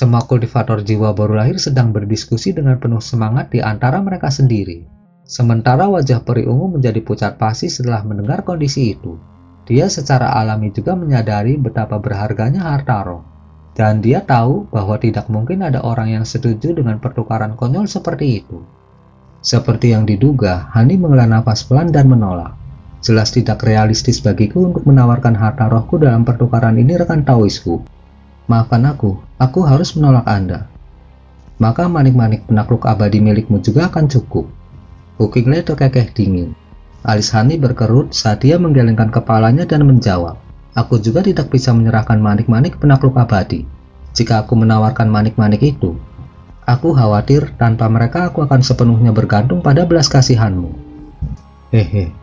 Semua kultivator jiwa baru lahir sedang berdiskusi dengan penuh semangat di antara mereka sendiri. Sementara wajah peri ungu menjadi pucat pasi setelah mendengar kondisi itu. Dia secara alami juga menyadari betapa berharganya harta roh. Dan dia tahu bahwa tidak mungkin ada orang yang setuju dengan pertukaran konyol seperti itu. Seperti yang diduga, Hani menghela nafas pelan dan menolak. Jelas tidak realistis bagiku untuk menawarkan harta rohku dalam pertukaran ini, rekan Taoisku. Maafkan aku harus menolak Anda. Maka manik-manik penakluk abadi milikmu juga akan cukup. Hu Qinglei terkekeh dingin. Alis Hani berkerut saat dia menggelengkan kepalanya dan menjawab, aku juga tidak bisa menyerahkan manik-manik penakluk abadi. Jika aku menawarkan manik-manik itu, aku khawatir tanpa mereka aku akan sepenuhnya bergantung pada belas kasihanmu.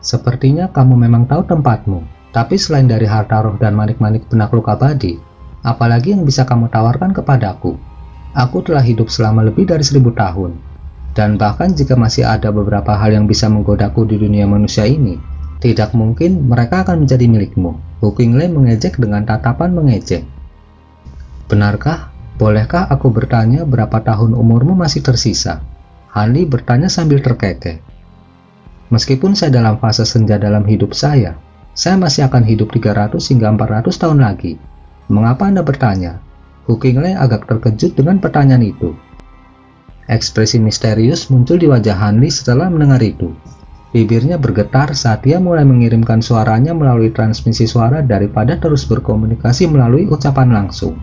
Sepertinya kamu memang tahu tempatmu. Tapi selain dari harta roh dan manik-manik penakluk abadi, apalagi yang bisa kamu tawarkan kepadaku? Aku telah hidup selama lebih dari 1000 tahun. Dan bahkan jika masih ada beberapa hal yang bisa menggodaku di dunia manusia ini, tidak mungkin mereka akan menjadi milikmu. Hu Qinglei mengejek dengan tatapan mengejek. Benarkah? Bolehkah aku bertanya berapa tahun umurmu masih tersisa? Hani bertanya sambil terkekeh. Meskipun saya dalam fase senja dalam hidup saya masih akan hidup 300 hingga 400 tahun lagi. Mengapa Anda bertanya? Hu Qinglei agak terkejut dengan pertanyaan itu. Ekspresi misterius muncul di wajah Hanli setelah mendengar itu. Bibirnya bergetar saat dia mulai mengirimkan suaranya melalui transmisi suara daripada terus berkomunikasi melalui ucapan langsung.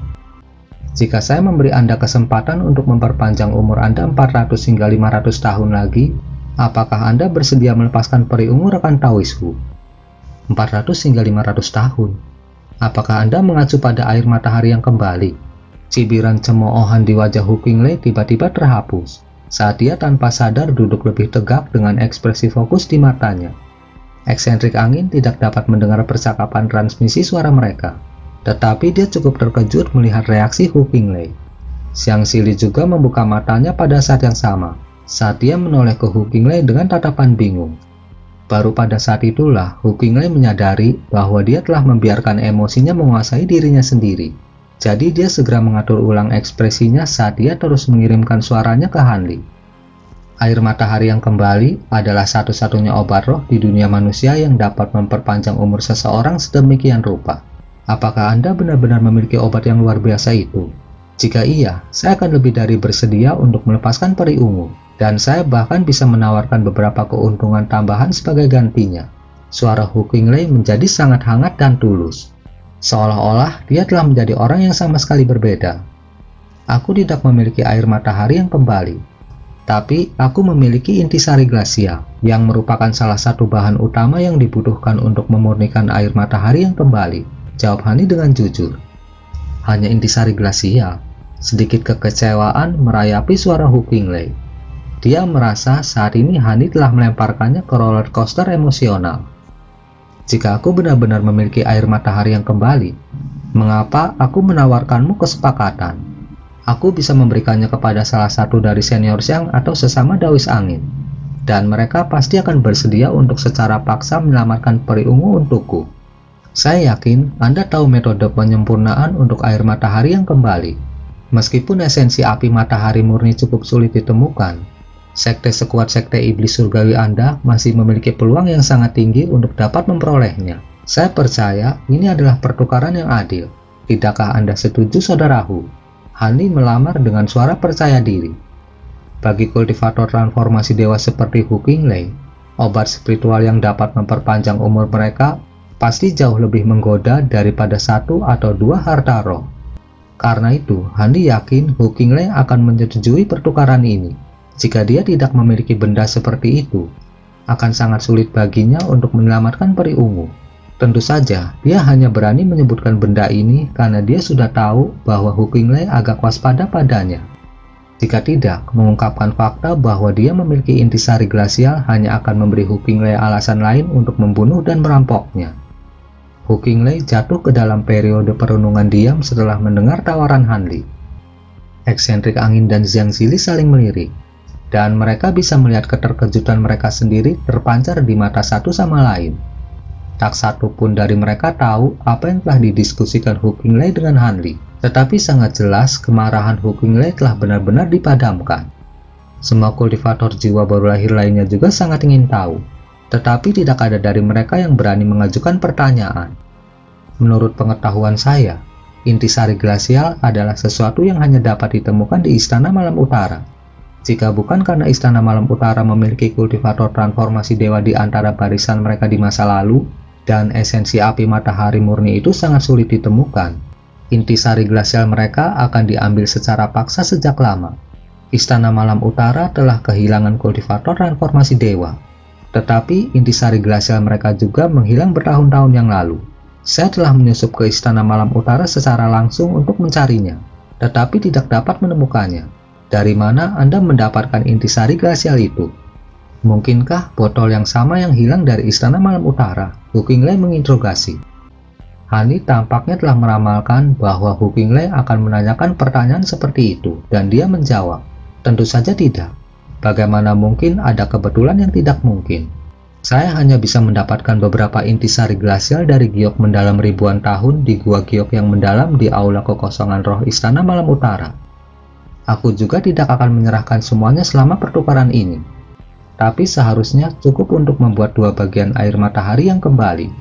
Jika saya memberi Anda kesempatan untuk memperpanjang umur Anda 400 hingga 500 tahun lagi, apakah Anda bersedia melepaskan peri ungu, rekan Taoisku? 400 hingga 500 tahun. Apakah Anda mengacu pada air matahari yang kembali? Cibiran cemoohan di wajah Hu Qinglei tiba-tiba terhapus saat dia tanpa sadar duduk lebih tegak dengan ekspresi fokus di matanya. Eksentrik angin tidak dapat mendengar percakapan transmisi suara mereka, tetapi dia cukup terkejut melihat reaksi Hu Qinglei. Xiang Xili juga membuka matanya pada saat yang sama saat dia menoleh ke Hu Qinglei dengan tatapan bingung. Baru pada saat itulah Hu Qinglei menyadari bahwa dia telah membiarkan emosinya menguasai dirinya sendiri. Jadi dia segera mengatur ulang ekspresinya saat dia terus mengirimkan suaranya ke Hanli. Air matahari yang kembali adalah satu-satunya obat roh di dunia manusia yang dapat memperpanjang umur seseorang sedemikian rupa. Apakah Anda benar-benar memiliki obat yang luar biasa itu? Jika iya, saya akan lebih dari bersedia untuk melepaskan peri ungu, dan saya bahkan bisa menawarkan beberapa keuntungan tambahan sebagai gantinya. Suara Hu Qinglei menjadi sangat hangat dan tulus. Seolah-olah dia telah menjadi orang yang sama sekali berbeda. Aku tidak memiliki air matahari yang kembali, tapi aku memiliki intisari glasia, yang merupakan salah satu bahan utama yang dibutuhkan untuk memurnikan air matahari yang kembali, jawab Hani dengan jujur. Hanya intisari glasia? Sedikit kekecewaan merayapi suara Hu Qinglei. Dia merasa saat ini Hani telah melemparkannya ke roller coaster emosional. Jika aku benar-benar memiliki air matahari yang kembali, mengapa aku menawarkanmu kesepakatan? Aku bisa memberikannya kepada salah satu dari senior Xiang atau sesama Dawis Angin, dan mereka pasti akan bersedia untuk secara paksa menyelamatkan peri ungu untukku. Saya yakin Anda tahu metode penyempurnaan untuk air matahari yang kembali. Meskipun esensi api matahari murni cukup sulit ditemukan, sekte sekuat sekte iblis surgawi Anda masih memiliki peluang yang sangat tinggi untuk dapat memperolehnya. Saya percaya ini adalah pertukaran yang adil. Tidakkah Anda setuju, saudaraku? Hani melamar dengan suara percaya diri. Bagi kultivator transformasi dewa seperti Hu Qinglei, obat spiritual yang dapat memperpanjang umur mereka pasti jauh lebih menggoda daripada 1 atau 2 harta roh. Karena itu, Hani yakin Hu Qinglei akan menyetujui pertukaran ini. Jika dia tidak memiliki benda seperti itu, akan sangat sulit baginya untuk menyelamatkan peri ungu. Tentu saja, dia hanya berani menyebutkan benda ini karena dia sudah tahu bahwa Hu Qinglei agak waspada padanya. Jika tidak, mengungkapkan fakta bahwa dia memiliki intisari glasial hanya akan memberi Hu Qinglei alasan lain untuk membunuh dan merampoknya. Hu Qinglei jatuh ke dalam periode perenungan diam setelah mendengar tawaran Hanli. Eksentrik angin dan Xiang Xili saling melirik, dan mereka bisa melihat keterkejutan mereka sendiri terpancar di mata satu sama lain. Tak satu pun dari mereka tahu apa yang telah didiskusikan Hu Qinglei dengan Hanli. Tetapi sangat jelas kemarahan Hu Qinglei telah benar-benar dipadamkan. Semua kultivator jiwa baru lahir lainnya juga sangat ingin tahu, tetapi tidak ada dari mereka yang berani mengajukan pertanyaan. Menurut pengetahuan saya, intisari glasial adalah sesuatu yang hanya dapat ditemukan di Istana Malam Utara. Jika bukan karena Istana Malam Utara memiliki kultivator transformasi dewa di antara barisan mereka di masa lalu, dan esensi api matahari murni itu sangat sulit ditemukan, intisari glasial mereka akan diambil secara paksa sejak lama. Istana Malam Utara telah kehilangan kultivator transformasi dewa, tetapi intisari glasial mereka juga menghilang bertahun-tahun yang lalu. Saya telah menyusup ke Istana Malam Utara secara langsung untuk mencarinya, tetapi tidak dapat menemukannya. Dari mana Anda mendapatkan intisari glasial itu? Mungkinkah botol yang sama yang hilang dari Istana Malam Utara? Hu Qinglei menginterogasi. Hani tampaknya telah meramalkan bahwa Hu Qinglei akan menanyakan pertanyaan seperti itu, dan dia menjawab, tentu saja tidak. Bagaimana mungkin ada kebetulan yang tidak mungkin? Saya hanya bisa mendapatkan beberapa intisari glasial dari giok mendalam ribuan tahun di gua giok yang mendalam di aula kekosongan roh Istana Malam Utara. Aku juga tidak akan menyerahkan semuanya selama pertukaran ini. Tapi seharusnya cukup untuk membuat 2 bagian air matahari yang kembali.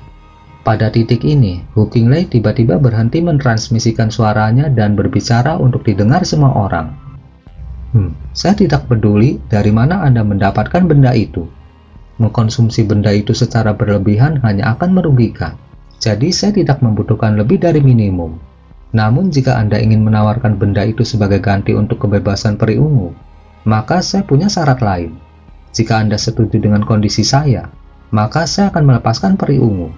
Pada titik ini, Hu Qinglei tiba-tiba berhenti mentransmisikan suaranya dan berbicara untuk didengar semua orang. Saya tidak peduli dari mana Anda mendapatkan benda itu. Mengkonsumsi benda itu secara berlebihan hanya akan merugikan. Jadi saya tidak membutuhkan lebih dari minimum. Namun jika Anda ingin menawarkan benda itu sebagai ganti untuk kebebasan peri ungu, maka saya punya syarat lain. Jika Anda setuju dengan kondisi saya, maka saya akan melepaskan peri ungu.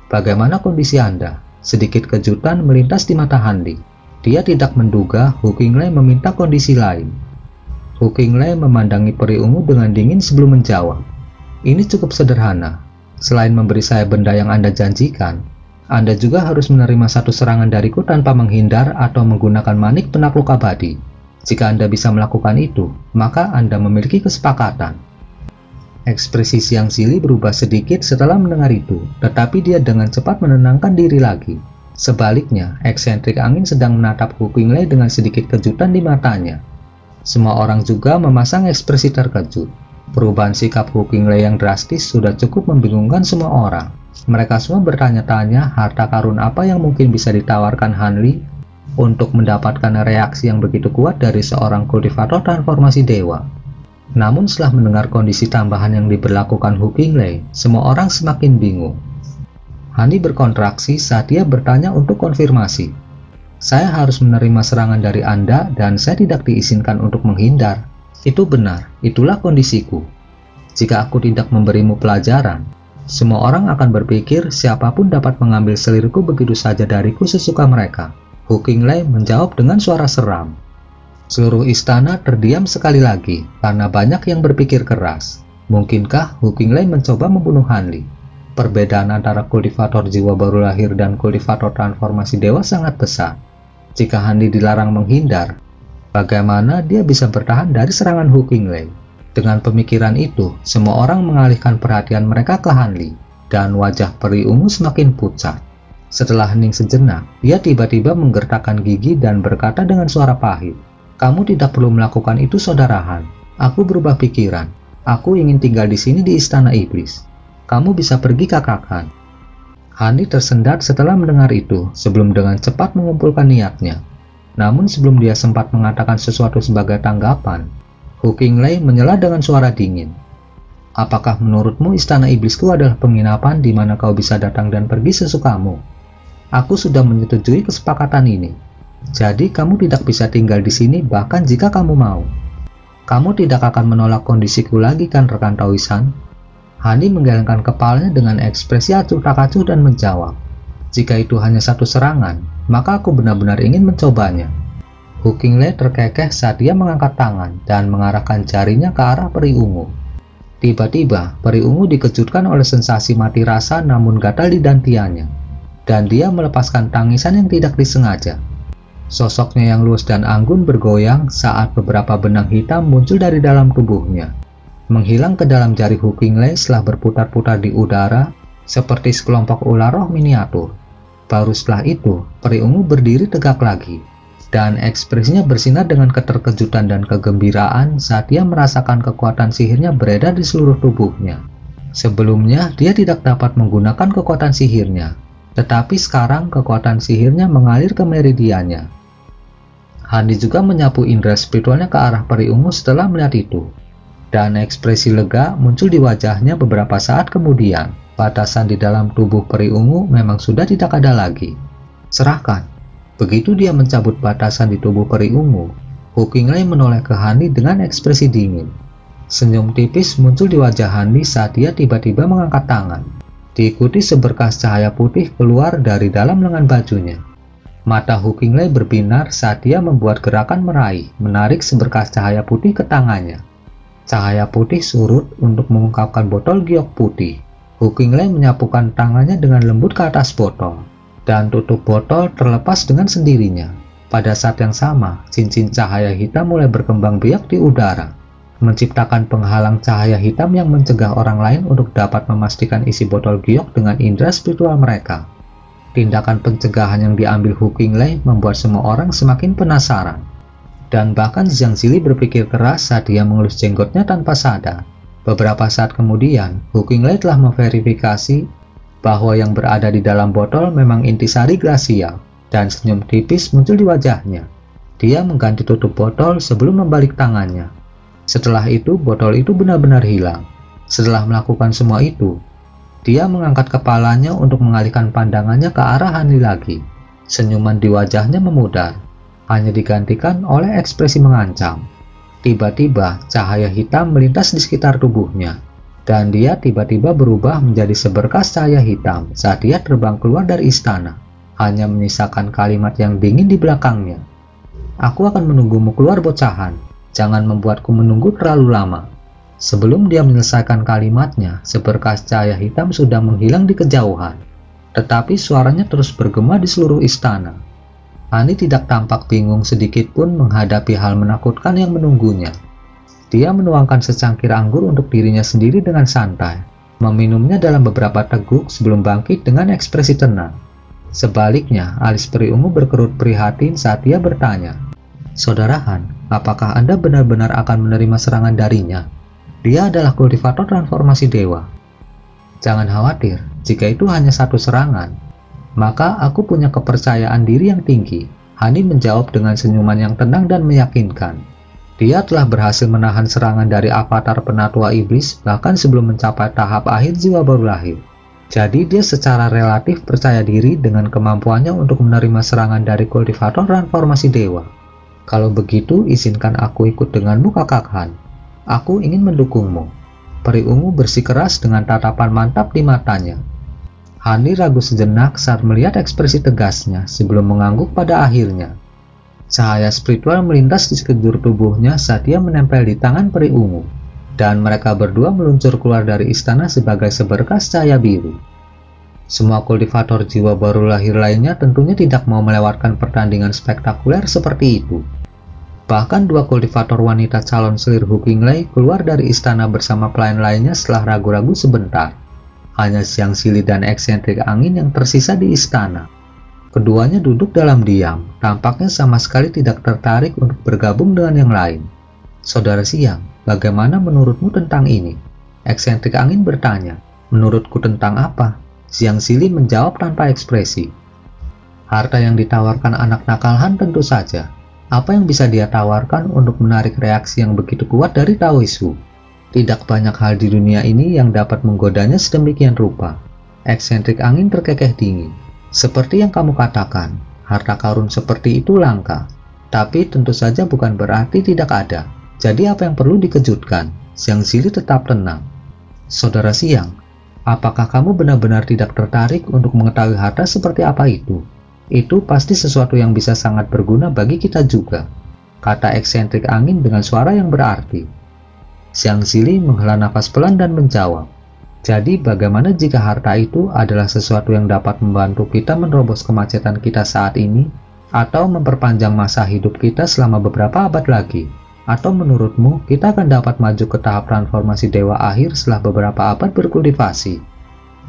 Bagaimana kondisi Anda? Sedikit kejutan melintas di mata Handi. Dia tidak menduga Hu Qinglei meminta kondisi lain. Hu Qinglei memandangi peri ungu dengan dingin sebelum menjawab. Ini cukup sederhana. Selain memberi saya benda yang Anda janjikan, Anda juga harus menerima satu serangan dariku tanpa menghindar atau menggunakan manik penakluk abadi. Jika Anda bisa melakukan itu, maka Anda memiliki kesepakatan. Ekspresi Xiang Zili berubah sedikit setelah mendengar itu, tetapi dia dengan cepat menenangkan diri lagi. Sebaliknya, eksentrik angin sedang menatap Hu Qinglei dengan sedikit kejutan di matanya. Semua orang juga memasang ekspresi terkejut. Perubahan sikap Hu Qinglei yang drastis sudah cukup membingungkan semua orang. Mereka semua bertanya-tanya harta karun apa yang mungkin bisa ditawarkan Han Li untuk mendapatkan reaksi yang begitu kuat dari seorang kultivator transformasi dewa. Namun setelah mendengar kondisi tambahan yang diberlakukan Hu Qinglei, semua orang semakin bingung. Hani berkontraksi saat dia bertanya untuk konfirmasi. Saya harus menerima serangan dari Anda dan saya tidak diizinkan untuk menghindar. Itu benar, itulah kondisiku. Jika aku tidak memberimu pelajaran, semua orang akan berpikir siapapun dapat mengambil selirku begitu saja dariku sesuka mereka. Hu Qinglei menjawab dengan suara seram. Seluruh istana terdiam sekali lagi karena banyak yang berpikir keras. Mungkinkah Hu Qinglei mencoba membunuh Han Li? Perbedaan antara kultivator jiwa baru lahir dan kultivator transformasi dewa sangat besar. Jika Han Li dilarang menghindar, bagaimana dia bisa bertahan dari serangan Hu Qinglei? Dengan pemikiran itu, semua orang mengalihkan perhatian mereka ke Han Li, dan wajah peri ungu semakin pucat. Setelah hening sejenak, dia tiba-tiba menggertakkan gigi dan berkata dengan suara pahit, "Kamu tidak perlu melakukan itu, Saudara Han. Aku berubah pikiran. Aku ingin tinggal di sini di Istana Iblis. Kamu bisa pergi, kakakkan." Hani tersendat setelah mendengar itu sebelum dengan cepat mengumpulkan niatnya. Namun sebelum dia sempat mengatakan sesuatu sebagai tanggapan, Hu Qinglei menyela dengan suara dingin. "Apakah menurutmu Istana Iblisku adalah penginapan di mana kau bisa datang dan pergi sesukamu? Aku sudah menyetujui kesepakatan ini. Jadi kamu tidak bisa tinggal di sini bahkan jika kamu mau. Kamu tidak akan menolak kondisiku lagi kan, rekan Taoisan?" Hani menggelengkan kepalanya dengan ekspresi acuh tak acuh dan menjawab, "Jika itu hanya satu serangan, maka aku benar-benar ingin mencobanya." Hu Qinglei terkekeh saat dia mengangkat tangan dan mengarahkan jarinya ke arah peri ungu. Tiba-tiba, peri ungu dikejutkan oleh sensasi mati rasa namun gatal di dantiannya, dan dia melepaskan tangisan yang tidak disengaja. Sosoknya yang luas dan anggun bergoyang saat beberapa benang hitam muncul dari dalam tubuhnya, menghilang ke dalam jari Hu Qinglei setelah berputar-putar di udara seperti sekelompok ular roh miniatur. Baru setelah itu, peri ungu berdiri tegak lagi, dan ekspresinya bersinar dengan keterkejutan dan kegembiraan saat dia merasakan kekuatan sihirnya beredar di seluruh tubuhnya. Sebelumnya, dia tidak dapat menggunakan kekuatan sihirnya, tetapi sekarang kekuatan sihirnya mengalir ke meridiannya. Hani juga menyapu indera spiritualnya ke arah peri ungu setelah melihat itu, dan ekspresi lega muncul di wajahnya beberapa saat kemudian. Batasan di dalam tubuh peri ungu memang sudah tidak ada lagi. Serahkan. Begitu dia mencabut batasan di tubuh peri ungu, Hu Qinglai menoleh ke Hani dengan ekspresi dingin. Senyum tipis muncul di wajah Hani saat dia tiba-tiba mengangkat tangan. Diikuti seberkas cahaya putih keluar dari dalam lengan bajunya. Mata Hu Qinglai berbinar saat dia membuat gerakan meraih, menarik seberkas cahaya putih ke tangannya. Cahaya putih surut untuk mengungkapkan botol giok putih. Hu Qinglai menyapukan tangannya dengan lembut ke atas botol, dan tutup botol terlepas dengan sendirinya. Pada saat yang sama, cincin cahaya hitam mulai berkembang biak di udara, menciptakan penghalang cahaya hitam yang mencegah orang lain untuk dapat memastikan isi botol giok dengan indera spiritual mereka. Tindakan pencegahan yang diambil Hu Qinglai membuat semua orang semakin penasaran, dan bahkan Zhang Zili berpikir keras saat dia mengelus jenggotnya tanpa sadar. Beberapa saat kemudian, Hu Qinglai telah memverifikasi bahwa yang berada di dalam botol memang intisari glacial, dan senyum tipis muncul di wajahnya. Dia mengganti tutup botol sebelum membalik tangannya. Setelah itu, botol itu benar-benar hilang. Setelah melakukan semua itu, dia mengangkat kepalanya untuk mengalihkan pandangannya ke arah Hani lagi. Senyuman di wajahnya memudar, hanya digantikan oleh ekspresi mengancam. Tiba-tiba, cahaya hitam melintas di sekitar tubuhnya, dan dia tiba-tiba berubah menjadi seberkas cahaya hitam saat dia terbang keluar dari istana, hanya menyisakan kalimat yang dingin di belakangnya. Aku akan menunggumu keluar bocahan, jangan membuatku menunggu terlalu lama. Sebelum dia menyelesaikan kalimatnya, seberkas cahaya hitam sudah menghilang di kejauhan, tetapi suaranya terus bergema di seluruh istana. Hani tidak tampak bingung sedikit pun menghadapi hal menakutkan yang menunggunya. Dia menuangkan secangkir anggur untuk dirinya sendiri dengan santai, meminumnya dalam beberapa teguk sebelum bangkit dengan ekspresi tenang. Sebaliknya, alis peri ungu berkerut prihatin saat dia bertanya, "Saudara Han, apakah Anda benar-benar akan menerima serangan darinya? Dia adalah kultivator transformasi dewa." "Jangan khawatir, jika itu hanya satu serangan, maka aku punya kepercayaan diri yang tinggi." Hani menjawab dengan senyuman yang tenang dan meyakinkan. Dia telah berhasil menahan serangan dari avatar penatua iblis bahkan sebelum mencapai tahap akhir jiwa baru lahir. Jadi dia secara relatif percaya diri dengan kemampuannya untuk menerima serangan dari kultivator transformasi dewa. "Kalau begitu, izinkan aku ikut denganmu, Kakak Han. Aku ingin mendukungmu." Peri ungu bersikeras dengan tatapan mantap di matanya. Hani ragu sejenak saat melihat ekspresi tegasnya sebelum mengangguk pada akhirnya. Cahaya spiritual melintas di sekujur tubuhnya saat dia menempel di tangan peri ungu, dan mereka berdua meluncur keluar dari istana sebagai seberkas cahaya biru. Semua kultivator jiwa baru lahir lainnya tentunya tidak mau melewatkan pertandingan spektakuler seperti itu. Bahkan dua kultivator wanita calon selir Hu Qinglai keluar dari istana bersama pelayan lainnya setelah ragu-ragu sebentar. Hanya Zhang Zili dan eksentrik angin yang tersisa di istana. Keduanya duduk dalam diam, tampaknya sama sekali tidak tertarik untuk bergabung dengan yang lain. "Saudara Siang, bagaimana menurutmu tentang ini?" Eksentrik angin bertanya. "Menurutku tentang apa?" Zhang Zili menjawab tanpa ekspresi. "Harta yang ditawarkan anak nakal Han tentu saja. Apa yang bisa dia tawarkan untuk menarik reaksi yang begitu kuat dari Taoisu? Tidak banyak hal di dunia ini yang dapat menggodanya sedemikian rupa." Eksentrik angin terkekeh dingin. "Seperti yang kamu katakan, harta karun seperti itu langka. Tapi tentu saja bukan berarti tidak ada. Jadi apa yang perlu dikejutkan?" Zhang Zili tetap tenang. "Saudara Siang, apakah kamu benar-benar tidak tertarik untuk mengetahui harta seperti apa itu? Itu pasti sesuatu yang bisa sangat berguna bagi kita juga," kata eksentrik angin dengan suara yang berarti. Zhang Zili menghela nafas pelan dan menjawab, "Jadi bagaimana jika harta itu adalah sesuatu yang dapat membantu kita menerobos kemacetan kita saat ini, atau memperpanjang masa hidup kita selama beberapa abad lagi? Atau menurutmu kita akan dapat maju ke tahap transformasi dewa akhir setelah beberapa abad berkultivasi?"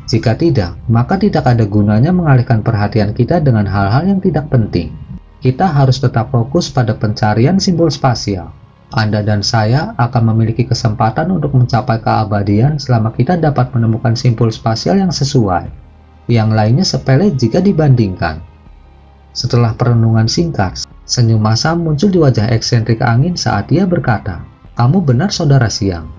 Jika tidak, maka tidak ada gunanya mengalihkan perhatian kita dengan hal-hal yang tidak penting. Kita harus tetap fokus pada pencarian simbol spasial. Anda dan saya akan memiliki kesempatan untuk mencapai keabadian selama kita dapat menemukan simbol spasial yang sesuai. Yang lainnya sepele jika dibandingkan. Setelah perenungan singkat, senyum masam muncul di wajah eksentrik angin saat dia berkata, "Kamu benar, Saudara Siang.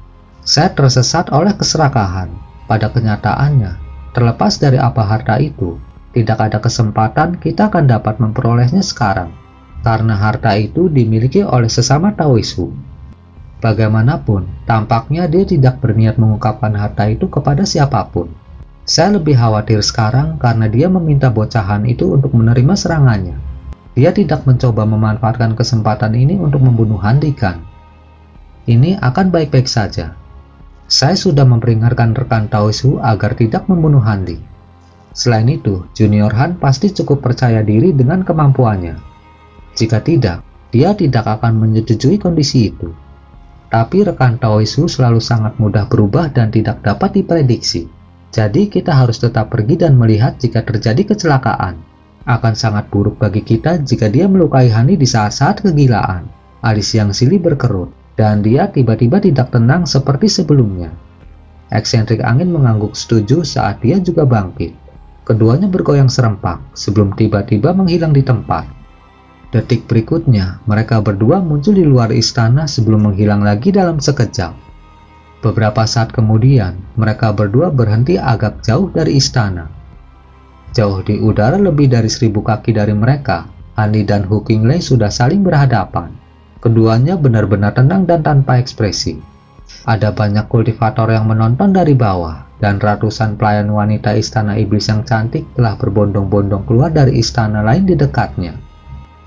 Saya tersesat oleh keserakahan. Pada kenyataannya, terlepas dari apa harta itu, tidak ada kesempatan kita akan dapat memperolehnya sekarang, karena harta itu dimiliki oleh sesama Taoisu. Bagaimanapun, tampaknya dia tidak berniat mengungkapkan harta itu kepada siapapun. Saya lebih khawatir sekarang karena dia meminta bocahan itu untuk menerima serangannya. Dia tidak mencoba memanfaatkan kesempatan ini untuk membunuh Handikan. Ini akan baik-baik saja. Saya sudah memperingatkan rekan Taoisu agar tidak membunuh Handi. Selain itu, Junior Han pasti cukup percaya diri dengan kemampuannya. Jika tidak, dia tidak akan menyetujui kondisi itu. Tapi rekan Taoisu selalu sangat mudah berubah dan tidak dapat diprediksi. Jadi kita harus tetap pergi dan melihat jika terjadi kecelakaan. Akan sangat buruk bagi kita jika dia melukai Hani di saat-saat kegilaan." Alis Yang Sili berkerut, dan dia tiba-tiba tidak tenang seperti sebelumnya. Eksentrik angin mengangguk setuju saat dia juga bangkit. Keduanya bergoyang serempak sebelum tiba-tiba menghilang di tempat. Detik berikutnya, mereka berdua muncul di luar istana sebelum menghilang lagi dalam sekejap. Beberapa saat kemudian, mereka berdua berhenti agak jauh dari istana. Jauh di udara lebih dari 1000 kaki dari mereka, Hani dan Hu Qinglei sudah saling berhadapan. Keduanya benar-benar tenang dan tanpa ekspresi. Ada banyak kultivator yang menonton dari bawah, dan ratusan pelayan wanita istana iblis yang cantik telah berbondong-bondong keluar dari istana lain di dekatnya.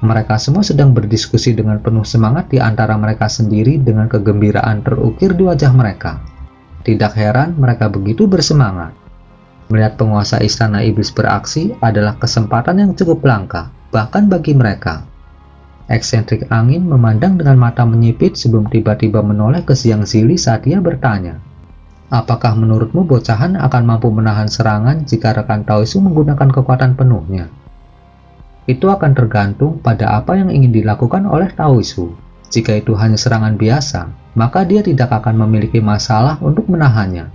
Mereka semua sedang berdiskusi dengan penuh semangat di antara mereka sendiri dengan kegembiraan terukir di wajah mereka. Tidak heran mereka begitu bersemangat. Melihat penguasa istana iblis beraksi adalah kesempatan yang cukup langka, bahkan bagi mereka. Eksentrik angin memandang dengan mata menyipit sebelum tiba-tiba menoleh ke Siang Sili saat dia bertanya, "Apakah menurutmu bocahan akan mampu menahan serangan jika rekan Taoisu menggunakan kekuatan penuhnya?" Itu akan tergantung pada apa yang ingin dilakukan oleh Taoisu. Jika itu hanya serangan biasa, maka dia tidak akan memiliki masalah untuk menahannya.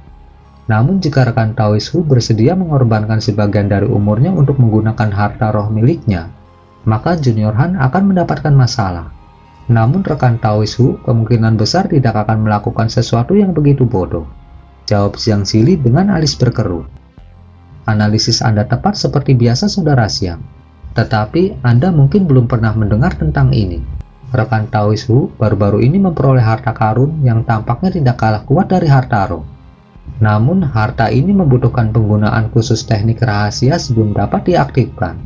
Namun jika rekan Taoisu bersedia mengorbankan sebagian dari umurnya untuk menggunakan harta roh miliknya, maka Junior Han akan mendapatkan masalah. Namun rekan Taoisu kemungkinan besar tidak akan melakukan sesuatu yang begitu bodoh, jawab Siang Sili dengan alis berkerut. Analisis Anda tepat seperti biasa, Saudara Siang. Tetapi Anda mungkin belum pernah mendengar tentang ini. Rekan Taoisu baru-baru ini memperoleh harta karun yang tampaknya tidak kalah kuat dari harta roh. Namun harta ini membutuhkan penggunaan khusus teknik rahasia sebelum dapat diaktifkan.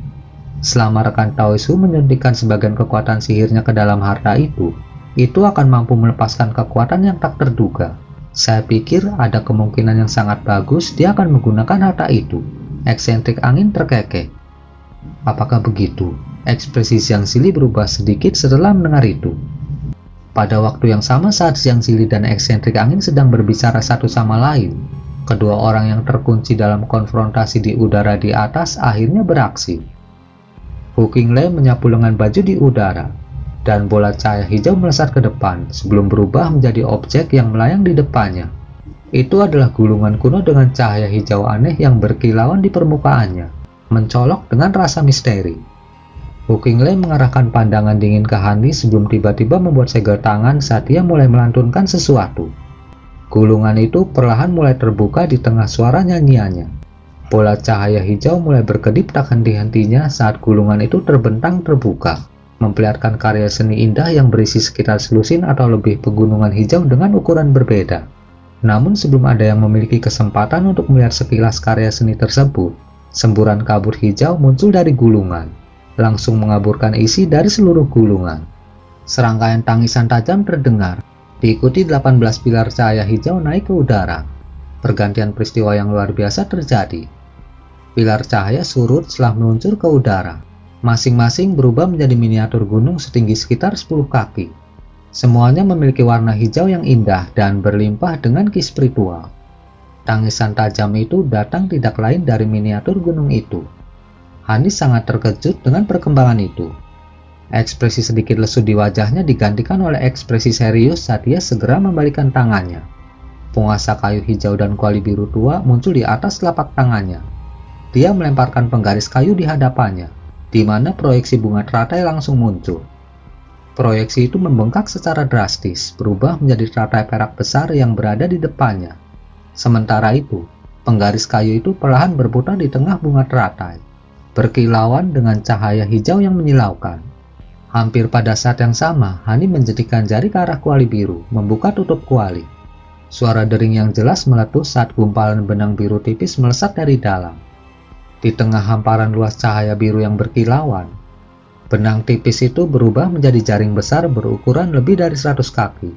Selama rekan Taoisu menyuntikkan sebagian kekuatan sihirnya ke dalam harta itu akan mampu melepaskan kekuatan yang tak terduga. Saya pikir ada kemungkinan yang sangat bagus dia akan menggunakan harta itu. Eksentrik angin terkekeh. Apakah begitu? Ekspresi Siang Sili berubah sedikit setelah mendengar itu. Pada waktu yang sama saat Siang Sili dan eksentrik angin sedang berbicara satu sama lain, kedua orang yang terkunci dalam konfrontasi di udara di atas akhirnya beraksi. Hu Qinglei menyapu lengan baju di udara, dan bola cahaya hijau melesat ke depan sebelum berubah menjadi objek yang melayang di depannya. Itu adalah gulungan kuno dengan cahaya hijau aneh yang berkilauan di permukaannya, mencolok dengan rasa misteri. Hu Qinglei mengarahkan pandangan dingin ke Hani sebelum tiba-tiba membuat segel tangan saat dia mulai melantunkan sesuatu. Gulungan itu perlahan mulai terbuka di tengah suara nyanyiannya. Bola cahaya hijau mulai berkedip tak henti-hentinya saat gulungan itu terbentang terbuka, memperlihatkan karya seni indah yang berisi sekitar selusin atau lebih pegunungan hijau dengan ukuran berbeda. Namun sebelum ada yang memiliki kesempatan untuk melihat sekilas karya seni tersebut, semburan kabut hijau muncul dari gulungan, langsung mengaburkan isi dari seluruh gulungan. Serangkaian tangisan tajam terdengar, diikuti 18 pilar cahaya hijau naik ke udara. Pergantian peristiwa yang luar biasa terjadi. Pilar cahaya surut setelah meluncur ke udara. Masing-masing berubah menjadi miniatur gunung setinggi sekitar 10 kaki. Semuanya memiliki warna hijau yang indah dan berlimpah dengan ki spiritual. Tangisan tajam itu datang tidak lain dari miniatur gunung itu. Hani sangat terkejut dengan perkembangan itu. Ekspresi sedikit lesu di wajahnya digantikan oleh ekspresi serius saat dia segera membalikkan tangannya. Penguasa kayu hijau dan kuali biru tua muncul di atas telapak tangannya. Dia melemparkan penggaris kayu di hadapannya, di mana proyeksi bunga teratai langsung muncul. Proyeksi itu membengkak secara drastis, berubah menjadi teratai perak besar yang berada di depannya. Sementara itu, penggaris kayu itu perlahan berputar di tengah bunga teratai, berkilauan dengan cahaya hijau yang menyilaukan. Hampir pada saat yang sama, Hani menjentikan jari ke arah kuali biru, membuka tutup kuali. Suara dering yang jelas meletus saat gumpalan benang biru tipis melesat dari dalam. Di tengah hamparan luas cahaya biru yang berkilauan, benang tipis itu berubah menjadi jaring besar berukuran lebih dari 100 kaki,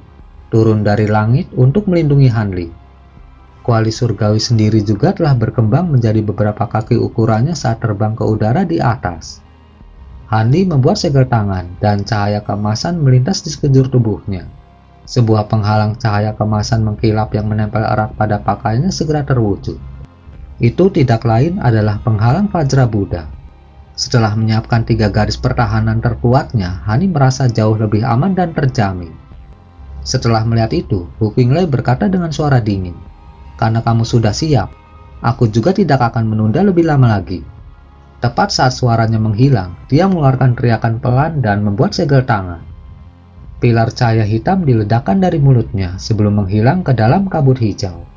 turun dari langit untuk melindungi Hanli. Kuali surgawi sendiri juga telah berkembang menjadi beberapa kaki ukurannya saat terbang ke udara di atas. Hanli membuat segel tangan dan cahaya keemasan melintas di sekujur tubuhnya. Sebuah penghalang cahaya keemasan mengkilap yang menempel erat pada pakaiannya segera terwujud. Itu tidak lain adalah penghalang Vajra Buddha. Setelah menyiapkan 3 garis pertahanan terkuatnya, Hani merasa jauh lebih aman dan terjamin. Setelah melihat itu, Hu Qinglai berkata dengan suara dingin, "Karena kamu sudah siap, aku juga tidak akan menunda lebih lama lagi." Tepat saat suaranya menghilang, dia mengeluarkan teriakan pelan dan membuat segel tangan. Pilar cahaya hitam diledakkan dari mulutnya sebelum menghilang ke dalam kabut hijau.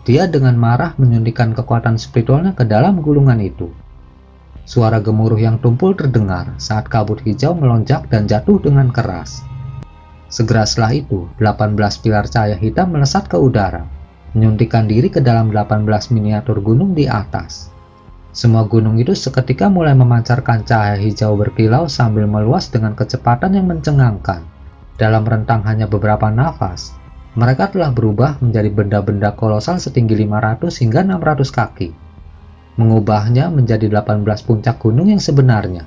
Dia dengan marah menyuntikkan kekuatan spiritualnya ke dalam gulungan itu. Suara gemuruh yang tumpul terdengar saat kabut hijau melonjak dan jatuh dengan keras. Segera setelah itu, 18 pilar cahaya hitam melesat ke udara, menyuntikkan diri ke dalam 18 miniatur gunung di atas. Semua gunung itu seketika mulai memancarkan cahaya hijau berkilau sambil meluas dengan kecepatan yang mencengangkan. Dalam rentang hanya beberapa nafas, mereka telah berubah menjadi benda-benda kolosal setinggi 500 hingga 600 kaki, mengubahnya menjadi 18 puncak gunung yang sebenarnya.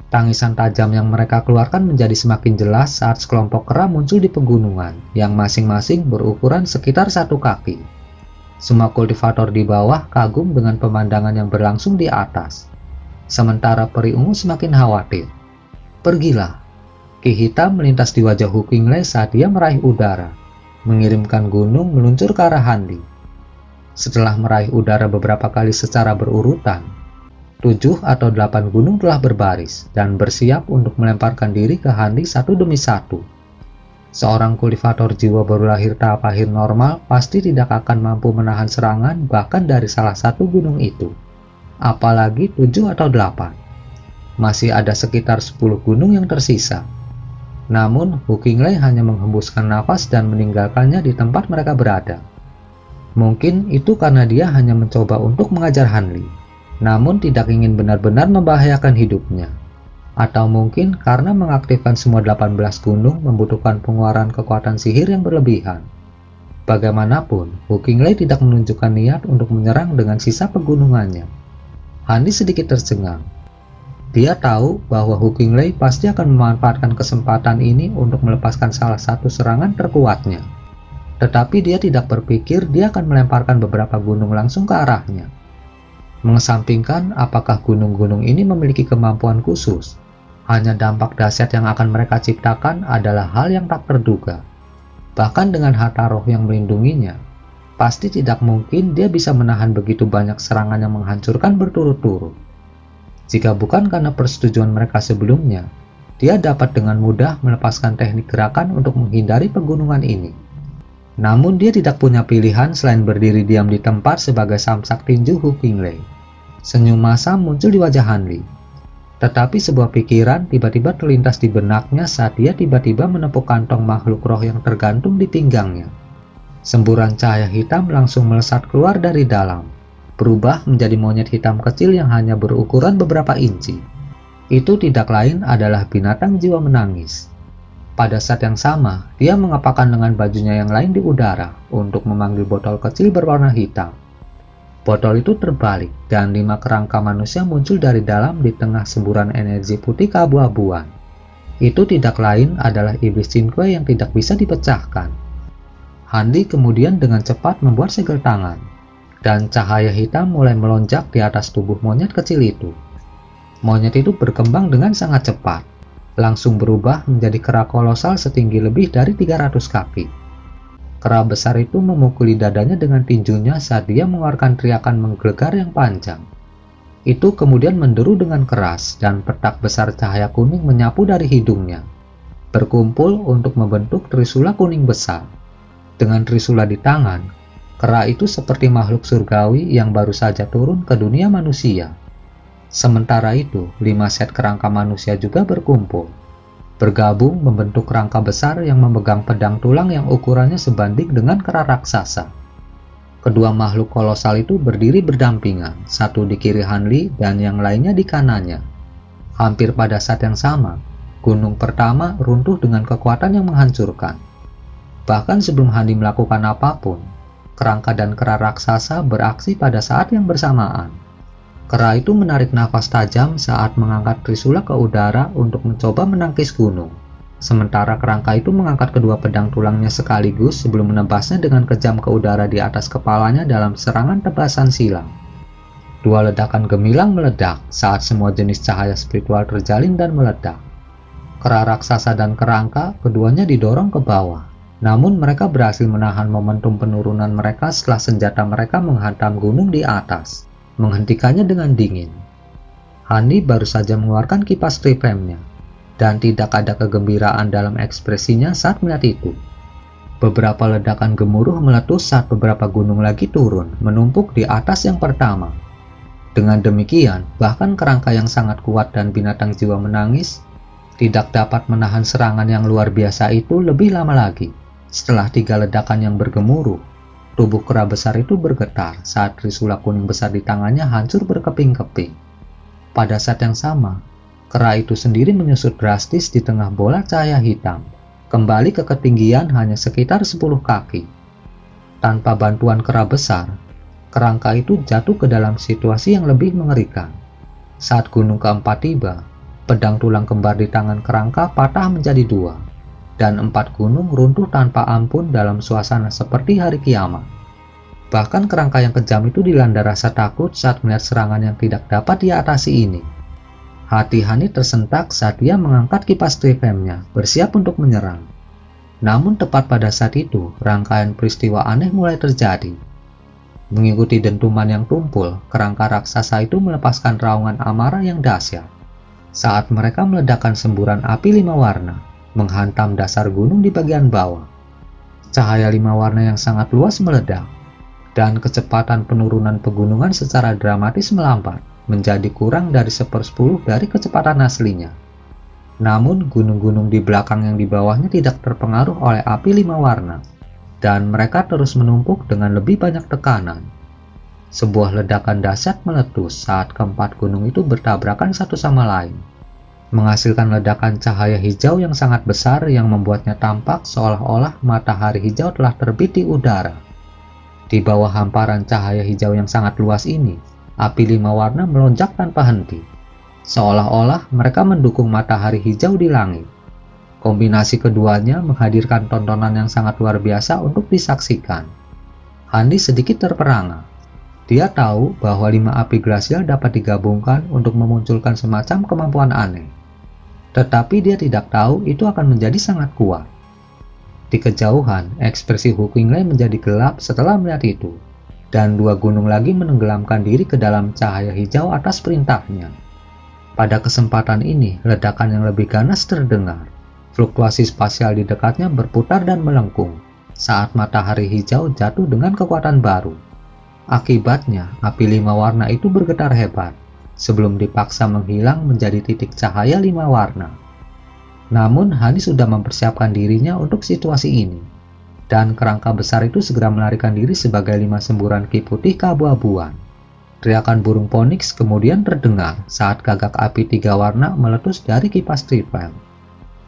Tangisan tajam yang mereka keluarkan menjadi semakin jelas saat sekelompok kera muncul di pegunungan, yang masing-masing berukuran sekitar 1 kaki. Semua kultivator di bawah kagum dengan pemandangan yang berlangsung di atas. Sementara peri ungu semakin khawatir. "Pergilah." Ki hitam melintas di wajah Hu Qinglai saat dia meraih udara, mengirimkan gunung meluncur ke arah Hanli. Setelah meraih udara beberapa kali secara berurutan, 7 atau 8 gunung telah berbaris dan bersiap untuk melemparkan diri ke Hanli satu demi satu. Seorang kultivator jiwa baru lahir tahap akhir normal pasti tidak akan mampu menahan serangan bahkan dari salah satu gunung itu. Apalagi 7 atau 8. Masih ada sekitar 10 gunung yang tersisa. Namun, Hu Qinglai hanya menghembuskan nafas dan meninggalkannya di tempat mereka berada. Mungkin itu karena dia hanya mencoba untuk mengajar Hanli, namun tidak ingin benar-benar membahayakan hidupnya. Atau mungkin karena mengaktifkan semua 18 gunung membutuhkan pengeluaran kekuatan sihir yang berlebihan. Bagaimanapun, Hu Qinglai tidak menunjukkan niat untuk menyerang dengan sisa pegunungannya. Hanli sedikit tercengang. Dia tahu bahwa Hu Qinglai pasti akan memanfaatkan kesempatan ini untuk melepaskan salah satu serangan terkuatnya. Tetapi dia tidak berpikir dia akan melemparkan beberapa gunung langsung ke arahnya. Mengesampingkan apakah gunung-gunung ini memiliki kemampuan khusus, hanya dampak dahsyat yang akan mereka ciptakan adalah hal yang tak terduga. Bahkan dengan harta roh yang melindunginya, pasti tidak mungkin dia bisa menahan begitu banyak serangan yang menghancurkan berturut-turut. Jika bukan karena persetujuan mereka sebelumnya, dia dapat dengan mudah melepaskan teknik gerakan untuk menghindari pegunungan ini. Namun dia tidak punya pilihan selain berdiri diam di tempat sebagai samsak tinju Hu Qinglai. Senyum masam muncul di wajah Hanli. Tetapi sebuah pikiran tiba-tiba terlintas di benaknya saat dia tiba-tiba menepuk kantong makhluk roh yang tergantung di pinggangnya. Semburan cahaya hitam langsung melesat keluar dari dalam, berubah menjadi monyet hitam kecil yang hanya berukuran beberapa inci. Itu tidak lain adalah binatang jiwa menangis. Pada saat yang sama, dia mengepakkan dengan bajunya yang lain di udara untuk memanggil botol kecil berwarna hitam. Botol itu terbalik dan 5 kerangka manusia muncul dari dalam di tengah semburan energi putih keabu-abuan. Itu tidak lain adalah iblis Qin Kuei yang tidak bisa dipecahkan. Handi kemudian dengan cepat membuat segel tangan, dan cahaya hitam mulai melonjak di atas tubuh monyet kecil itu. Monyet itu berkembang dengan sangat cepat, langsung berubah menjadi kera kolosal setinggi lebih dari 300 kaki. Kera besar itu memukuli dadanya dengan tinjunya saat dia mengeluarkan teriakan menggelegar yang panjang. Itu kemudian menderu dengan keras dan petak besar cahaya kuning menyapu dari hidungnya, berkumpul untuk membentuk trisula kuning besar. Dengan trisula di tangan, kera itu seperti makhluk surgawi yang baru saja turun ke dunia manusia. Sementara itu, 5 set kerangka manusia juga berkumpul, bergabung membentuk rangka besar yang memegang pedang tulang yang ukurannya sebanding dengan kera raksasa. Kedua makhluk kolosal itu berdiri berdampingan, satu di kiri Hanli dan yang lainnya di kanannya. Hampir pada saat yang sama, gunung pertama runtuh dengan kekuatan yang menghancurkan. Bahkan sebelum Hanli melakukan apapun, kerangka dan kera raksasa beraksi pada saat yang bersamaan. Kera itu menarik nafas tajam saat mengangkat trisula ke udara untuk mencoba menangkis gunung. Sementara kerangka itu mengangkat kedua pedang tulangnya sekaligus sebelum menebasnya dengan kejam ke udara di atas kepalanya dalam serangan tebasan silang. Dua ledakan gemilang meledak saat semua jenis cahaya spiritual terjalin dan meledak. Kera raksasa dan kerangka keduanya didorong ke bawah. Namun mereka berhasil menahan momentum penurunan mereka setelah senjata mereka menghantam gunung di atas, menghentikannya dengan dingin. Hanli baru saja mengeluarkan kipas triplemnya, dan tidak ada kegembiraan dalam ekspresinya saat melihat itu. Beberapa ledakan gemuruh meletus saat beberapa gunung lagi turun, menumpuk di atas yang pertama. Dengan demikian, bahkan kerangka yang sangat kuat dan binatang jiwa menangis tidak dapat menahan serangan yang luar biasa itu lebih lama lagi. Setelah 3 ledakan yang bergemuruh, tubuh kera besar itu bergetar saat trisula kuning besar di tangannya hancur berkeping-keping. Pada saat yang sama, kera itu sendiri menyusut drastis di tengah bola cahaya hitam, kembali ke ketinggian hanya sekitar 10 kaki. Tanpa bantuan kera besar, kerangka itu jatuh ke dalam situasi yang lebih mengerikan. Saat gunung keempat tiba, pedang tulang kembar di tangan kerangka patah menjadi 2, dan 4 gunung runtuh tanpa ampun dalam suasana seperti hari kiamat. Bahkan kerangka yang kejam itu dilanda rasa takut saat melihat serangan yang tidak dapat diatasi ini. Hati Hanli tersentak saat dia mengangkat kipas triplemnya, bersiap untuk menyerang. Namun tepat pada saat itu, rangkaian peristiwa aneh mulai terjadi. Mengikuti dentuman yang tumpul, kerangka raksasa itu melepaskan raungan amarah yang dahsyat. Saat mereka meledakkan semburan api 5 warna, menghantam dasar gunung di bagian bawah. Cahaya 5 warna yang sangat luas meledak, dan kecepatan penurunan pegunungan secara dramatis melambat, menjadi kurang dari 1/10 dari kecepatan aslinya. Namun gunung-gunung di belakang yang di bawahnya tidak terpengaruh oleh api 5 warna, dan mereka terus menumpuk dengan lebih banyak tekanan. Sebuah ledakan dahsyat meletus saat keempat gunung itu bertabrakan satu sama lain, menghasilkan ledakan cahaya hijau yang sangat besar yang membuatnya tampak seolah-olah matahari hijau telah terbit di udara. Di bawah hamparan cahaya hijau yang sangat luas ini, api 5 warna melonjak tanpa henti, seolah-olah mereka mendukung matahari hijau di langit. Kombinasi keduanya menghadirkan tontonan yang sangat luar biasa untuk disaksikan. Hanli sedikit terperangah. Dia tahu bahwa 5 api glasial dapat digabungkan untuk memunculkan semacam kemampuan aneh. Tetapi dia tidak tahu itu akan menjadi sangat kuat. Di kejauhan, ekspresi Hu Qinglai menjadi gelap setelah melihat itu, dan 2 gunung lagi menenggelamkan diri ke dalam cahaya hijau atas perintahnya. Pada kesempatan ini, ledakan yang lebih ganas terdengar. Fluktuasi spasial di dekatnya berputar dan melengkung saat matahari hijau jatuh dengan kekuatan baru. Akibatnya, api 5 warna itu bergetar hebat, sebelum dipaksa menghilang menjadi titik cahaya 5 warna. Namun, Hanli sudah mempersiapkan dirinya untuk situasi ini, dan kerangka besar itu segera melarikan diri sebagai 5 semburan ki putih keabu-abuan. Teriakan burung Phoenix kemudian terdengar saat gagak api 3 warna meletus dari kipas triplem,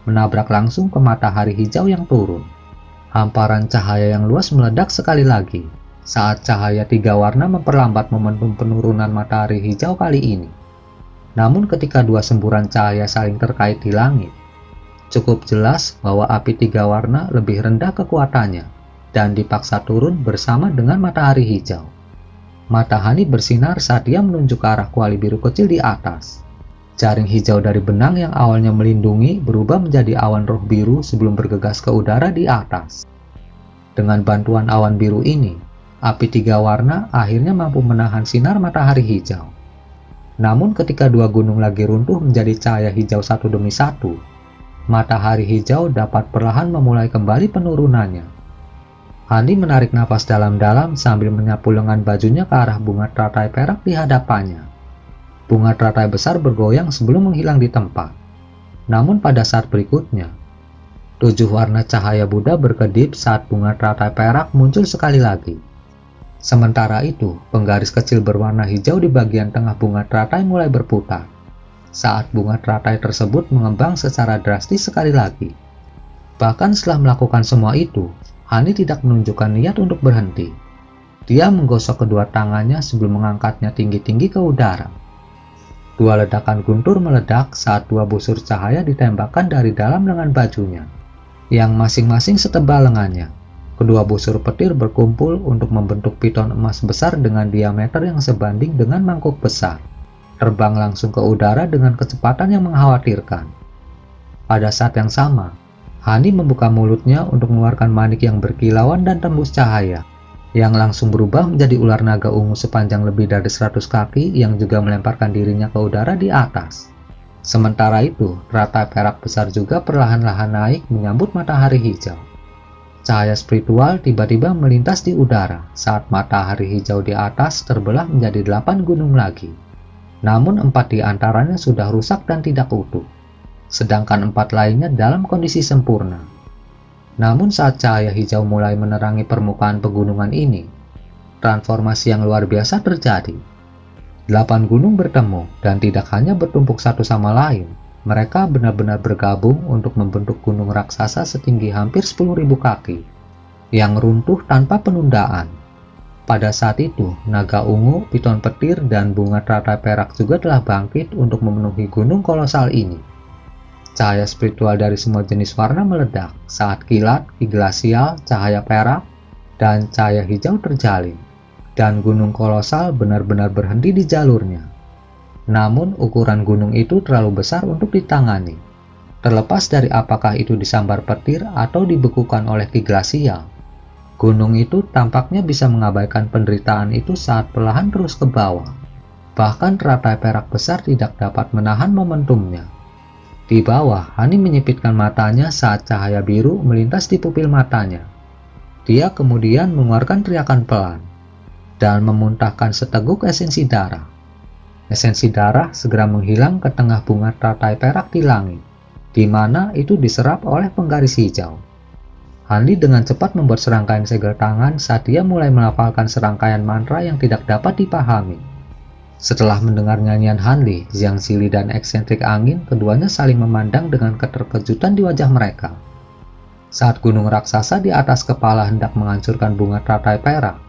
menabrak langsung ke matahari hijau yang turun. Hamparan cahaya yang luas meledak sekali lagi saat cahaya 3 warna memperlambat momentum penurunan matahari hijau kali ini. Namun ketika 2 semburan cahaya saling terkait di langit, cukup jelas bahwa api 3 warna lebih rendah kekuatannya dan dipaksa turun bersama dengan matahari hijau. Mata Hani bersinar saat dia menunjuk ke arah kuali biru kecil di atas. Jaring hijau dari benang yang awalnya melindungi berubah menjadi awan roh biru sebelum bergegas ke udara di atas. Dengan bantuan awan biru ini, api 3 warna akhirnya mampu menahan sinar matahari hijau. Namun ketika 2 gunung lagi runtuh menjadi cahaya hijau satu demi satu, matahari hijau dapat perlahan memulai kembali penurunannya. Hani menarik napas dalam-dalam sambil menyapu lengan bajunya ke arah bunga teratai perak di hadapannya. Bunga teratai besar bergoyang sebelum menghilang di tempat. Namun pada saat berikutnya, 7 warna cahaya Buddha berkedip saat bunga teratai perak muncul sekali lagi. Sementara itu, penggaris kecil berwarna hijau di bagian tengah bunga teratai mulai berputar. Saat bunga teratai tersebut mengembang secara drastis sekali lagi. Bahkan setelah melakukan semua itu, Hani tidak menunjukkan niat untuk berhenti. Dia menggosok kedua tangannya sebelum mengangkatnya tinggi-tinggi ke udara. 2 ledakan guntur meledak saat 2 busur cahaya ditembakkan dari dalam lengan bajunya, yang masing-masing setebal lengannya. Kedua busur petir berkumpul untuk membentuk piton emas besar dengan diameter yang sebanding dengan mangkuk besar, terbang langsung ke udara dengan kecepatan yang mengkhawatirkan. Pada saat yang sama, Hani membuka mulutnya untuk mengeluarkan manik yang berkilauan dan tembus cahaya, yang langsung berubah menjadi ular naga ungu sepanjang lebih dari 100 kaki yang juga melemparkan dirinya ke udara di atas. Sementara itu, teratai perak besar juga perlahan-lahan naik menyambut matahari hijau. Cahaya spiritual tiba-tiba melintas di udara saat matahari hijau di atas terbelah menjadi 8 gunung lagi. Namun 4 di antaranya sudah rusak dan tidak utuh, sedangkan 4 lainnya dalam kondisi sempurna. Namun saat cahaya hijau mulai menerangi permukaan pegunungan ini, transformasi yang luar biasa terjadi. 8 gunung bertemu dan tidak hanya bertumpuk satu sama lain, mereka benar-benar bergabung untuk membentuk gunung raksasa setinggi hampir 10.000 kaki, yang runtuh tanpa penundaan. Pada saat itu, naga ungu, piton petir, dan bunga teratai perak juga telah bangkit untuk memenuhi gunung kolosal ini. Cahaya spiritual dari semua jenis warna meledak saat kilat, ki glasial, cahaya perak, dan cahaya hijau terjalin, dan gunung kolosal benar-benar berhenti di jalurnya. Namun ukuran gunung itu terlalu besar untuk ditangani. Terlepas dari apakah itu disambar petir atau dibekukan oleh ki glasial, gunung itu tampaknya bisa mengabaikan penderitaan itu saat perlahan terus ke bawah. Bahkan teratai perak besar tidak dapat menahan momentumnya. Di bawah, Hani menyipitkan matanya saat cahaya biru melintas di pupil matanya. Dia kemudian mengeluarkan teriakan pelan dan memuntahkan seteguk esensi darah. Esensi darah segera menghilang ke tengah bunga teratai perak di langit, di mana itu diserap oleh penggaris hijau. Hani dengan cepat membuat serangkaian segel tangan saat dia mulai melafalkan serangkaian mantra yang tidak dapat dipahami. Setelah mendengar nyanyian Hanli, Jiang Zili, dan eksentrik angin, keduanya saling memandang dengan keterkejutan di wajah mereka. Saat gunung raksasa di atas kepala hendak menghancurkan bunga teratai perak,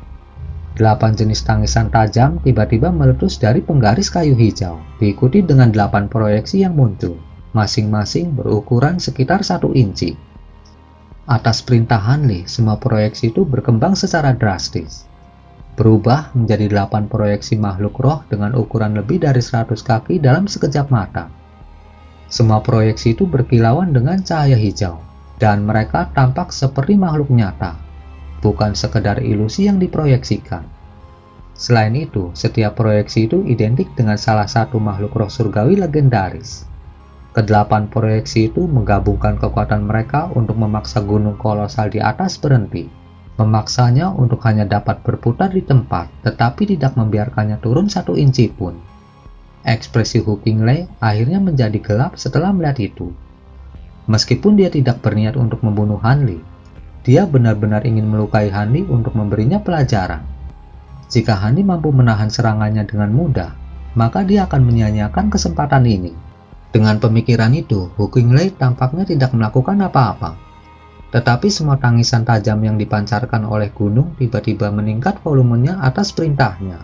8 jenis tangisan tajam tiba-tiba meletus dari penggaris kayu hijau, diikuti dengan 8 proyeksi yang muncul, masing-masing berukuran sekitar 1 inci. Atas perintah Hanli, semua proyeksi itu berkembang secara drastis, berubah menjadi 8 proyeksi makhluk roh dengan ukuran lebih dari 100 kaki dalam sekejap mata. Semua proyeksi itu berkilauan dengan cahaya hijau, dan mereka tampak seperti makhluk nyata, bukan sekedar ilusi yang diproyeksikan. Selain itu, setiap proyeksi itu identik dengan salah satu makhluk roh surgawi legendaris. Kedelapan proyeksi itu menggabungkan kekuatan mereka untuk memaksa gunung kolosal di atas berhenti, memaksanya untuk hanya dapat berputar di tempat, tetapi tidak membiarkannya turun 1 inci pun. Ekspresi Hu Qinglei akhirnya menjadi gelap setelah melihat itu. Meskipun dia tidak berniat untuk membunuh Hanli, dia benar-benar ingin melukai Hanli untuk memberinya pelajaran. Jika Hanli mampu menahan serangannya dengan mudah, maka dia akan menyia-nyiakan kesempatan ini. Dengan pemikiran itu, Hu Qinglei tampaknya tidak melakukan apa-apa. Tetapi semua tangisan tajam yang dipancarkan oleh gunung tiba-tiba meningkat volumenya atas perintahnya.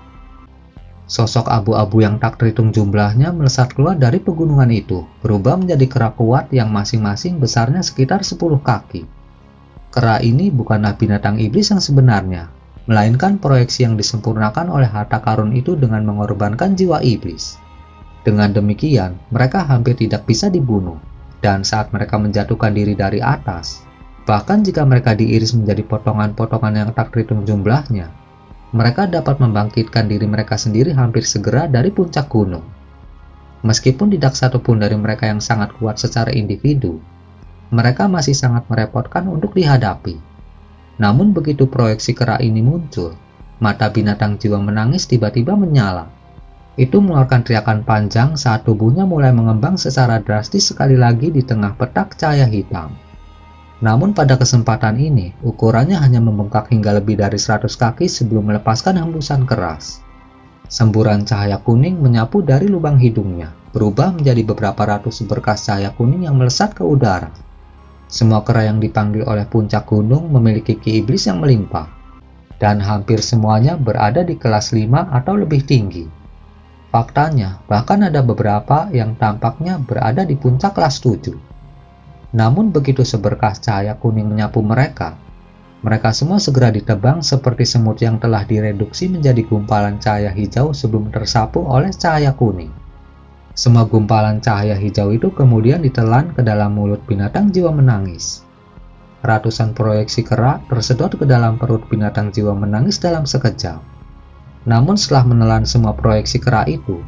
Sosok abu-abu yang tak terhitung jumlahnya melesat keluar dari pegunungan itu, berubah menjadi kera kuat yang masing-masing besarnya sekitar 10 kaki. Kera ini bukanlah binatang iblis yang sebenarnya, melainkan proyeksi yang disempurnakan oleh harta karun itu dengan mengorbankan jiwa iblis. Dengan demikian, mereka hampir tidak bisa dibunuh, dan saat mereka menjatuhkan diri dari atas, bahkan jika mereka diiris menjadi potongan-potongan yang tak terhitung jumlahnya, mereka dapat membangkitkan diri mereka sendiri hampir segera dari puncak gunung. Meskipun tidak satupun dari mereka yang sangat kuat secara individu, mereka masih sangat merepotkan untuk dihadapi. Namun begitu proyeksi kera ini muncul, mata binatang jiwa menangis tiba-tiba menyala. Itu mengeluarkan teriakan panjang saat tubuhnya mulai mengembang secara drastis sekali lagi di tengah petak cahaya hitam. Namun pada kesempatan ini, ukurannya hanya membengkak hingga lebih dari 100 kaki sebelum melepaskan hembusan keras. Semburan cahaya kuning menyapu dari lubang hidungnya, berubah menjadi beberapa ratus berkas cahaya kuning yang melesat ke udara. Semua kera yang dipanggil oleh puncak gunung memiliki ki iblis yang melimpah, dan hampir semuanya berada di kelas 5 atau lebih tinggi. Faktanya, bahkan ada beberapa yang tampaknya berada di puncak kelas 7. Namun begitu seberkas cahaya kuning menyapu mereka semua segera ditebang seperti semut yang telah direduksi menjadi gumpalan cahaya hijau sebelum tersapu oleh cahaya kuning. Semua gumpalan cahaya hijau itu kemudian ditelan ke dalam mulut binatang jiwa menangis. Ratusan proyeksi kera tersedot ke dalam perut binatang jiwa menangis dalam sekejap. Namun setelah menelan semua proyeksi kera itu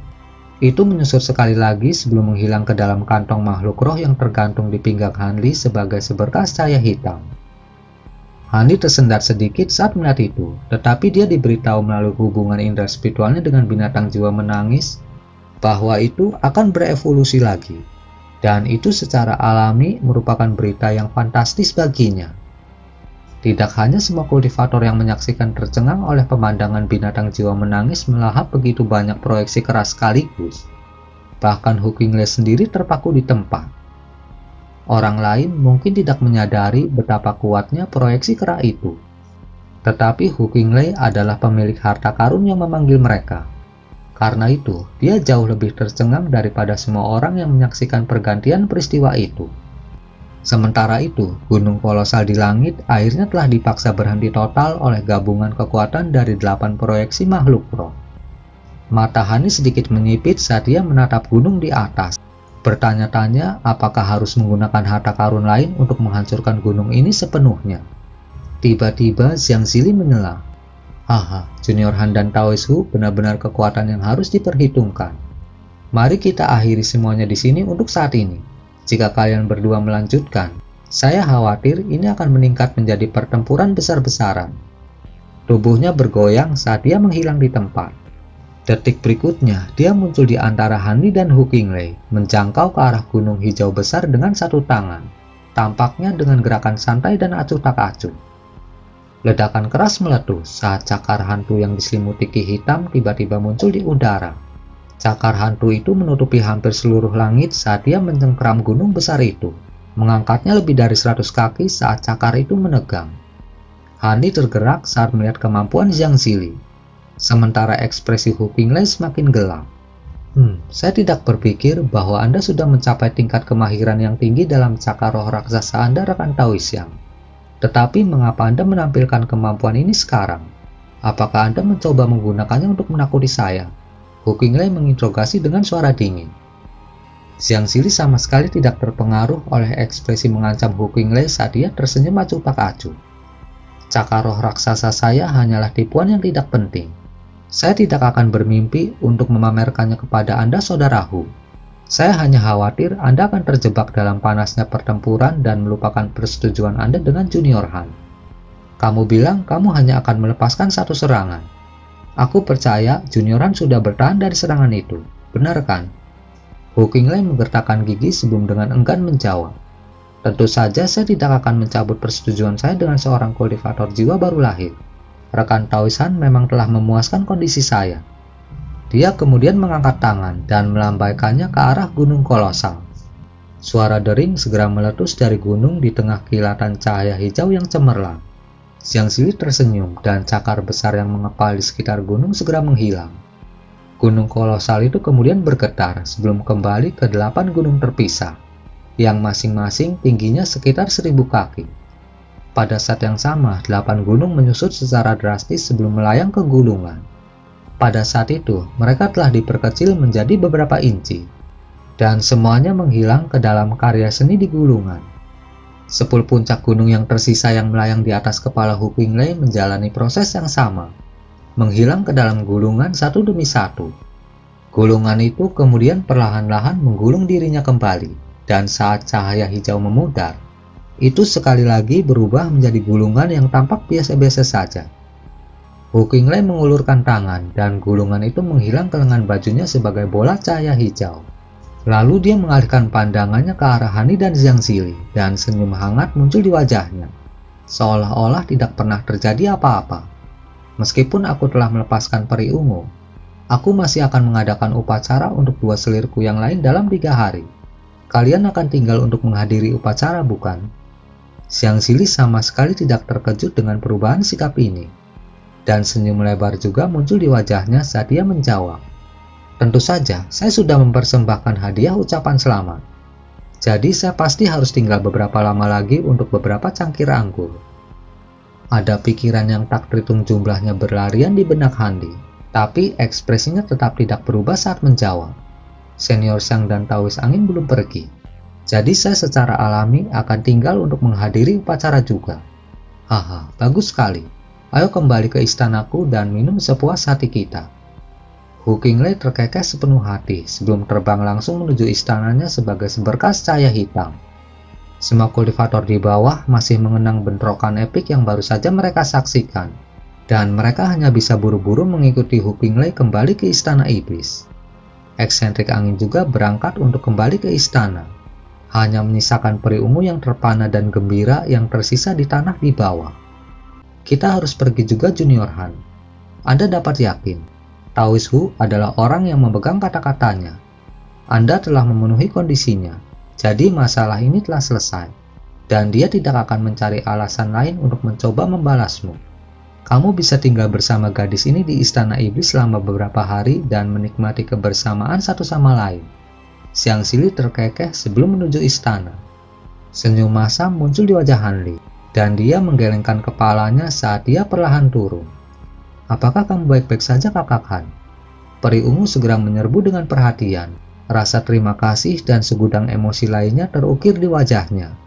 menyusur sekali lagi sebelum menghilang ke dalam kantong makhluk roh yang tergantung di pinggang Hanli sebagai seberkas cahaya hitam. Hanli tersendat sedikit saat melihat itu, tetapi dia diberitahu melalui hubungan indera spiritualnya dengan binatang jiwa menangis bahwa itu akan berevolusi lagi, dan itu secara alami merupakan berita yang fantastis baginya. Tidak hanya semua kultivator yang menyaksikan tercengang oleh pemandangan binatang jiwa menangis melahap begitu banyak proyeksi keras sekaligus, bahkan Hu Qinglai sendiri terpaku di tempat. Orang lain mungkin tidak menyadari betapa kuatnya proyeksi kera itu, tetapi Hu Qinglai adalah pemilik harta karun yang memanggil mereka. Karena itu, dia jauh lebih tercengang daripada semua orang yang menyaksikan pergantian peristiwa itu. Sementara itu, gunung kolosal di langit akhirnya telah dipaksa berhenti total oleh gabungan kekuatan dari 8 proyeksi makhluk roh. Mata Hanli sedikit menyipit saat dia menatap gunung di atas, bertanya-tanya apakah harus menggunakan harta karun lain untuk menghancurkan gunung ini sepenuhnya. Tiba-tiba Xiang Zili menyela. Haha, Junior Han dan Taoist Hu benar-benar kekuatan yang harus diperhitungkan. Mari kita akhiri semuanya di sini untuk saat ini. Jika kalian berdua melanjutkan, saya khawatir ini akan meningkat menjadi pertempuran besar-besaran. Tubuhnya bergoyang saat dia menghilang di tempat. Detik berikutnya, dia muncul di antara Hanli dan Hu Qinglai, menjangkau ke arah gunung hijau besar dengan satu tangan, tampaknya dengan gerakan santai dan acuh tak acuh. Ledakan keras meletus saat cakar hantu yang diselimuti ki hitam tiba-tiba muncul di udara. Cakar hantu itu menutupi hampir seluruh langit saat dia mencengkeram gunung besar itu, mengangkatnya lebih dari 100 kaki saat cakar itu menegang. Hanli tergerak saat melihat kemampuan Xiang Zili, sementara ekspresi Hu Qinglai semakin gelap. Saya tidak berpikir bahwa Anda sudah mencapai tingkat kemahiran yang tinggi dalam cakar roh raksasa Anda, rekan Taoisyang. Tetapi mengapa Anda menampilkan kemampuan ini sekarang? Apakah Anda mencoba menggunakannya untuk menakuti saya? Hu Qinglai menginterogasi dengan suara dingin. Xiang Zili sama sekali tidak terpengaruh oleh ekspresi mengancam Hu Qinglai saat dia tersenyum acuh tak acuh. Cakar roh raksasa saya hanyalah tipuan yang tidak penting. Saya tidak akan bermimpi untuk memamerkannya kepada Anda, saudara Hu. Saya hanya khawatir Anda akan terjebak dalam panasnya pertempuran dan melupakan persetujuan Anda dengan Junior Han. Kamu bilang kamu hanya akan melepaskan satu serangan. Aku percaya Junior Han sudah bertahan dari serangan itu, benar kan? Hu Qinglai menggertakkan gigi sebelum dengan enggan menjawab. Tentu saja saya tidak akan mencabut persetujuan saya dengan seorang kultivator jiwa baru lahir. Rekan Taoist Han memang telah memuaskan kondisi saya. Dia kemudian mengangkat tangan dan melambaikannya ke arah gunung kolosal. Suara dering segera meletus dari gunung di tengah kilatan cahaya hijau yang cemerlang. Xiang Zili tersenyum dan cakar besar yang mengepal di sekitar gunung segera menghilang. Gunung kolosal itu kemudian bergetar sebelum kembali ke 8 gunung terpisah, yang masing-masing tingginya sekitar 1000 kaki. Pada saat yang sama, 8 gunung menyusut secara drastis sebelum melayang ke gulungan. Pada saat itu, mereka telah diperkecil menjadi beberapa inci, dan semuanya menghilang ke dalam karya seni di gulungan. 10 puncak gunung yang tersisa yang melayang di atas kepala Hu Qinglei menjalani proses yang sama, menghilang ke dalam gulungan satu demi satu. Gulungan itu kemudian perlahan-lahan menggulung dirinya kembali, dan saat cahaya hijau memudar, itu sekali lagi berubah menjadi gulungan yang tampak biasa-biasa saja. Hu Qinglei mengulurkan tangan dan gulungan itu menghilang ke lengan bajunya sebagai bola cahaya hijau. Lalu dia mengalihkan pandangannya ke arah Han Li dan Xiang Zili dan senyum hangat muncul di wajahnya, seolah-olah tidak pernah terjadi apa-apa. Meskipun aku telah melepaskan peri ungu, aku masih akan mengadakan upacara untuk 2 selirku yang lain dalam 3 hari. Kalian akan tinggal untuk menghadiri upacara, bukan? Xiang Zili sama sekali tidak terkejut dengan perubahan sikap ini, dan senyum lebar juga muncul di wajahnya saat dia menjawab, "Tentu saja, saya sudah mempersembahkan hadiah ucapan selamat. Jadi saya pasti harus tinggal beberapa lama lagi untuk beberapa cangkir anggur." Ada pikiran yang tak terhitung jumlahnya berlarian di benak Han Li, tapi ekspresinya tetap tidak berubah saat menjawab, "Senior Xiang dan Taois Angin belum pergi. Jadi saya secara alami akan tinggal untuk menghadiri upacara juga." "Haha, bagus sekali. Ayo kembali ke istanaku dan minum sepuas hati kita." Hu Qinglei terkekeh sepenuh hati sebelum terbang langsung menuju istananya sebagai seberkas cahaya hitam. Semua kultivator di bawah masih mengenang bentrokan epik yang baru saja mereka saksikan, dan mereka hanya bisa buru-buru mengikuti Hu Qinglei kembali ke istana iblis. Eksentrik angin juga berangkat untuk kembali ke istana, hanya menyisakan peri ungu yang terpana dan gembira yang tersisa di tanah di bawah. "Kita harus pergi juga, Junior Han. Anda dapat yakin, Taois Hu adalah orang yang memegang kata-katanya. Anda telah memenuhi kondisinya, jadi masalah ini telah selesai, dan dia tidak akan mencari alasan lain untuk mencoba membalasmu. Kamu bisa tinggal bersama gadis ini di istana iblis selama beberapa hari dan menikmati kebersamaan satu sama lain." Xiang Zili terkekeh sebelum menuju istana. Senyum masam muncul di wajah Han Li, dan dia menggelengkan kepalanya saat dia perlahan turun. "Apakah kamu baik-baik saja, Kakak Han?" Peri ungu segera menyerbu dengan perhatian. Rasa terima kasih dan segudang emosi lainnya terukir di wajahnya.